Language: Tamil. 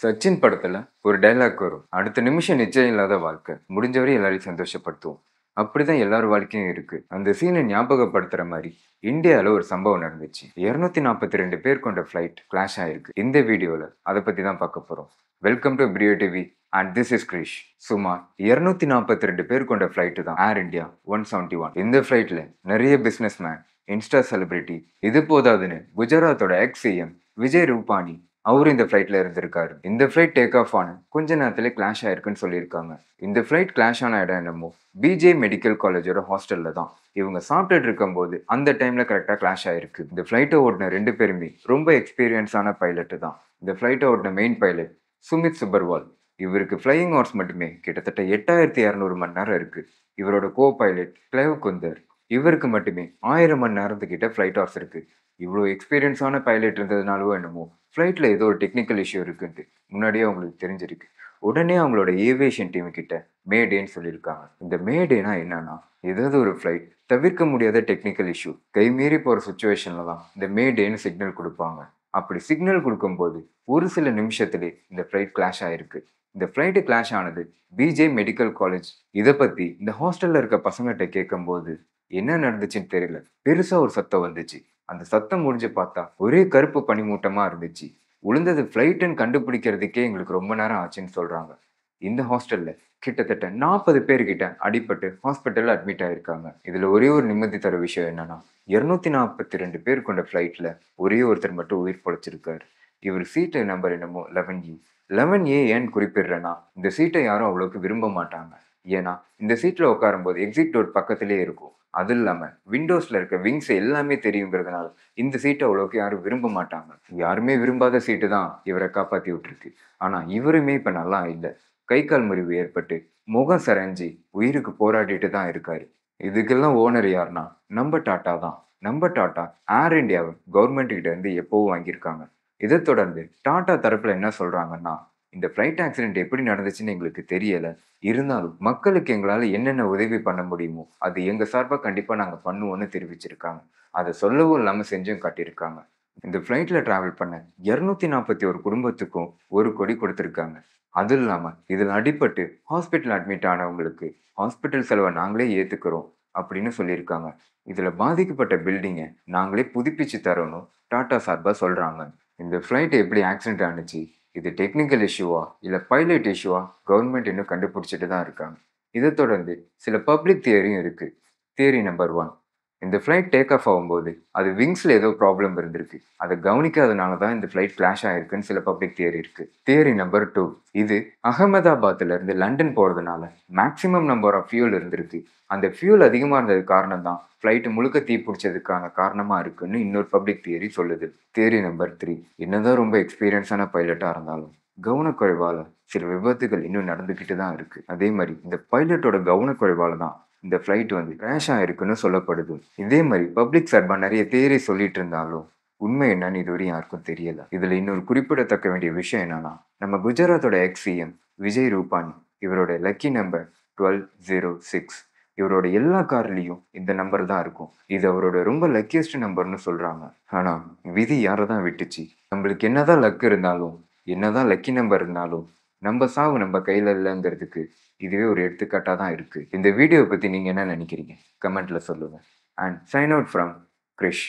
சச்சின் படத்துல ஒரு டைலாக் வரும். அடுத்த நிமிஷம் நிச்சயம் இல்லாத வாழ்க்கை. முடிஞ்சவரை எல்லாரையும் சந்தோஷப்படுத்துவோம். அப்படிதான் எல்லார் வாழ்க்கையும் இருக்கு. அந்த சீனை ஞாபகப்படுத்துற மாதிரி இந்தியால ஒரு சம்பவம் நடந்துச்சு. 242 பேர் கொண்ட ஃபிளைட் கிளாஷ் ஆயிருக்கு. இந்த வீடியோல அதை பத்தி தான் பார்க்க போறோம். Welcome to Priyo TV and this is Krish. சுமார் 242 பேர் கொண்ட ஃபிளைட் தான் ஏர் இந்தியா 171. இந்த ஃபிளைட்ல நிறைய பிசினஸ் மேன், இன்ஸ்டா செலிபிரிட்டி, இது போதாதுன்னு குஜராத்தோட எக்ஸ் சிஎம் விஜய் ரூபானி அவரும் இந்த ஃப்ளைட்ல இருந்திருக்காரு. இந்த ஃப்ளைட் டேக் ஆஃப் ஆன கொஞ்ச நேரத்துல கிளாஷ் ஆயிருக்குன்னு சொல்லியிருக்காங்க. இந்த ஃப்ளைட் கிளாஷ் ஆன இடம் என்னமோ பிஜே மெடிக்கல் காலேஜோட ஹாஸ்டல்ல தான். இவங்க சாப்பிட்டுட்டு இருக்கும்போது அந்த டைம்ல கரெக்டா கிளாஷ் ஆயிருக்கு. இந்த ஃப்ளைட்டை ஓடின 2 பேருமே ரொம்ப எக்ஸ்பீரியன்ஸான பைலட் தான். இந்த ஃப்ளைட்டை ஓடின மெயின் பைலட் சுமித் சுபர்வால். இவருக்கு ஃப்ளையிங் ஹவர்ஸ் மட்டுமே கிட்டத்தட்ட 8200 மணி நேரம் இருக்கு. இவரோட கோ பைலட் கிளேவ் குந்தர், இவருக்கு மட்டுமே 1000 மணி நேரத்துக்கிட்ட ஃப்ளைட் ஹவர்ஸ் இருக்கு. இவ்வளோ எக்ஸ்பீரியன்ஸான பைலட் இருந்ததுனாலவோ என்னமோ ஃப்ளைட்டில் ஏதோ ஒரு டெக்னிக்கல் இஷ்யூ இருக்குன்ட்டு முன்னாடியே அவங்களுக்கு தெரிஞ்சிருக்கு. உடனே அவங்களோட ஏவியேஷன் டீம் கிட்ட மேடேன்னு சொல்லியிருக்காங்க. இந்த மேடேனா என்னன்னா, ஏதாவது ஒரு ஃப்ளைட் தவிர்க்க முடியாத டெக்னிக்கல் இஷ்யூ கைமீறி போகிற சுச்சுவேஷனில் தான் இந்த மேடேன்னு சிக்னல் கொடுப்பாங்க. அப்படி சிக்னல் கொடுக்கும்போது ஒரு சில நிமிஷத்துலே இந்த ஃப்ளைட் கிளாஷ் ஆயிருக்கு. இந்த ஃப்ளைட்டு கிளாஷ் ஆனது பிஜே மெடிக்கல் காலேஜ். இதை பற்றி இந்த ஹாஸ்டலில் இருக்க பசங்கள்கிட்ட கேட்கும்போது என்ன நடந்துச்சுன்னு தெரியல, பெருசாக ஒரு சத்தம் வந்துச்சு. அந்த சத்தம் முடிஞ்சு பார்த்தா ஒரே கருப்பு பனிமூட்டமா இருந்துச்சு. உளுந்தது ஃப்ளைட்டுன்னு கண்டுபிடிக்கிறதுக்கே எங்களுக்கு ரொம்ப நேரம் ஆச்சுன்னு சொல்றாங்க. இந்த ஹாஸ்டல்ல கிட்டத்தட்ட 40 பேர்கிட்ட அடிபட்டு ஹாஸ்பிட்டல்ல அட்மிட் ஆயிருக்காங்க. இதுல ஒரே ஒரு நிம்மதி தர விஷயம் என்னன்னா, 242 பேர் கொண்ட ஃப்ளைட்ல ஒரே ஒருத்தர் மட்டும் உயிர் பொழைச்சிருக்காரு. இவர் சீட்டு நம்பர் என்னமோ 11A. 11A ஏன்னு குறிப்பிடுறேன்னா, இந்த சீட்டை யாரும் அவ்வளோக்கு விரும்ப மாட்டாங்க. ஏன்னா இந்த சீட்ல உட்காரும்போது எக்ஸிட் டோர் பக்கத்திலே இருக்கும். அது இல்லாம விண்டோஸ்ல இருக்க விங்ஸ் எல்லாமே தெரியுங்கிறதுனால இந்த சீட்டை அவ்வளோக்கு யாரும் விரும்ப மாட்டாங்க. யாருமே விரும்பாத சீட்டு தான் இவரை காப்பாத்தி விட்டுருக்கு. ஆனா இவருமே இப்ப நல்லா இல்லை. கை கால் முறிவு ஏற்பட்டு முகம் சரிஞ்சு உயிருக்கு போராடிட்டு தான் இருக்காரு. இதுக்கெல்லாம் ஓனர் யாருன்னா நம்ம டாட்டா தான். நம்ம டாட்டா ஏர் இந்தியாவை கவர்மெண்ட் கிட்ட இருந்து எப்பவும் வாங்கியிருக்காங்க. இதை தொடர்ந்து டாட்டா தரப்புல என்ன சொல்றாங்கன்னா, இந்த ஃப்ளைட் ஆக்சிடென்ட் எப்படி நடந்துச்சுன்னு எங்களுக்கு தெரியல. இருந்தாலும் மக்களுக்கு எங்களால என்னென்ன உதவி பண்ண முடியுமோ அது எங்க சார்பா கண்டிப்பா நாங்க பண்ணுவோம்னு தெரிவிச்சிருக்காங்க. அதை சொல்லவும் இல்லாம செஞ்சும் காட்டியிருக்காங்க. இந்த ஃப்ளைட்ல டிராவல் பண்ண 241 குடும்பத்துக்கும் 1 கோடி கொடுத்திருக்காங்க. அது இல்லாம இதில் அடிபட்டு ஹாஸ்பிட்டல் அட்மிட் ஆனவங்களுக்கு ஹாஸ்பிட்டல் செலவை நாங்களே ஏத்துக்கிறோம் அப்படின்னு சொல்லியிருக்காங்க. இதுல பாதிக்கப்பட்ட பில்டிங்கை நாங்களே புதுப்பிச்சு தரணும் டாடா சார்பா சொல்றாங்க. இந்த ஃப்ளைட் எப்படி ஆக்சிடென்ட் ஆனுச்சு, இது டெக்னிக்கல் இஷ்யூவா இல்லை பைலட் இஷ்யூவா, கவர்மெண்ட் இன்னும் கண்டுபிடிச்சிட்டு தான் இருக்காங்க. இதை தொடர்ந்து சில பப்ளிக் தியரியும் இருக்கு. தியரி நம்பர் 1, இந்த ஃப்ளைட் டேக் ஆஃப் ஆகும்போது அது விங்ஸில் ஏதோ ப்ராப்ளம் இருந்திருக்கு. அதை கவனிக்காதனால தான் இந்த ஃப்ளைட் கிளாஷ் ஆயிருக்குன்னு சில பப்ளிக் தியரி இருக்கு. தியரி நம்பர் 2, இது அகமதாபாத்ல இருந்து லண்டன் போகிறதுனால மேக்ஸிமம் நம்பர் ஆஃப் ஃபியூல் இருந்திருக்கு. அந்த ஃபியூல் அதிகமாக இருந்தது காரணம் தான் ஃப்ளைட் முழுக்க தீ பிடிச்சதுக்கான காரணமாக இருக்குன்னு இன்னொரு பப்ளிக் தியரி சொல்லுது. தியரி நம்பர் 3, என்னதான் ரொம்ப எக்ஸ்பீரியன்ஸான பைலட்டாக இருந்தாலும் கவனக்குறைவால சில விபத்துகள் இன்னும் நடந்துக்கிட்டு தான் இருக்கு. அதே மாதிரி இந்த பைலட்டோட கவனக்குறைவால தான் இந்த ஃப்ளைட் கிராஷ் ஆயிருக்குன்னு சொல்லப்படுது. இதே மாதிரி பப்ளிக் சார்பா நிறைய தியரி சொல்லிட்டு இருந்தாலும் உண்மை என்னன்னு இதுவரையும் யாருக்கும் தெரியல. இதுல இன்னொரு குறிப்பிடத்தக்க வேண்டிய விஷயம் என்னன்னா, நம்ம குஜராத்தோட எக்ஸ் சிஎம் விஜய் ரூபானி, இவரோட லக்கி நம்பர் 1206. இவரோட எல்லா கார்லயும் இந்த நம்பர் தான் இருக்கும். இது அவரோட ரொம்ப லக்கியஸ்ட் நம்பர்னு சொல்றாங்க. ஆனா விதி யாரை தான் விட்டுச்சு. நம்மளுக்கு என்னதான் லக் இருந்தாலும், என்னதான் லக்கி நம்பர் இருந்தாலும், நம்ம சாவு நம்ம கையில இல்லைங்கிறதுக்கு இதுவே ஒரு எடுத்துக்காட்டாக தான் இருக்கு. இந்த வீடியோ பத்தி நீங்க என்ன நினைக்கிறீங்க? கமெண்ட்ல சொல்லுங்க. And sign out from Girish.